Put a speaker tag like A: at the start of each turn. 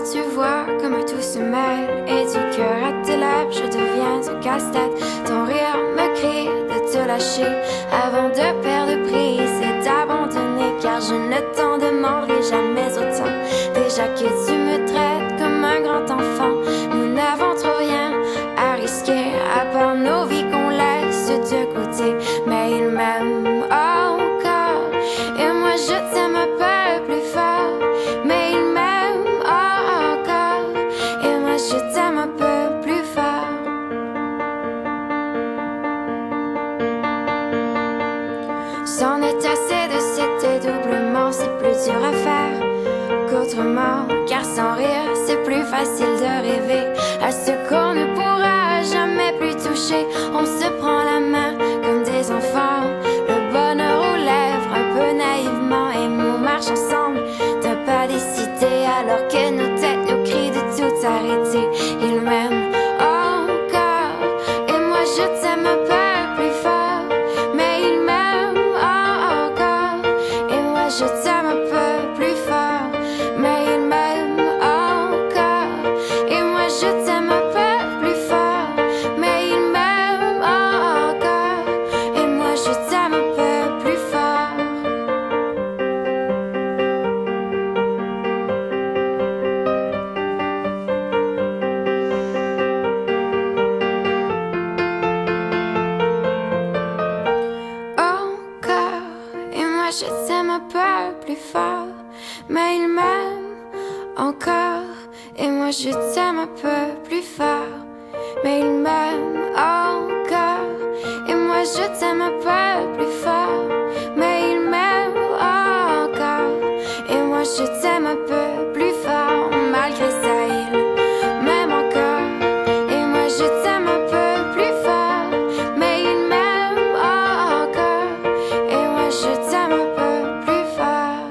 A: Alors tu vois comme tout se mêle et du cœur à tes lèvres je deviens un casse-tête. Ton rire me crie de te lâcher avant de perdre prise et d'abandonner, car je ne t'en demanderai jamais autant. Déjà que tu me traites comme un grand enfant, nous n'avons trop rien à risquer à part nos vies qu'on laisse de côté. Mais il m'aime encore et moi je t'aime un peu plus fort. Mais il m'aime encore et moi je t'aime un peu plus fort. C'en est assez de cet dédoublement, c'est plus dur à faire qu'autrement, car sans rire c'est plus facile de rêver à ce qu'on ne pourra jamais plus toucher. On se prend la main comme des enfants, le bonheur aux lèvres un peu naïvement, et on marche ensemble d'un pas décidé alors que nos têtes nous crient de tout arrêter. Il m'aime encore et moi je t'aime un peu plus fort. Mais il m'aime encore et moi je t'aime un peu plus fort. Mais il m'aime encore et moi je t'aime un peu plus fort. Mais il m'aime encore et moi je t'aime un peu plus fort. Encore et moi je t'aime un peu plus fort. Mais il m'aime encore et moi je t'aime un peu plus fort. Mais il m'aime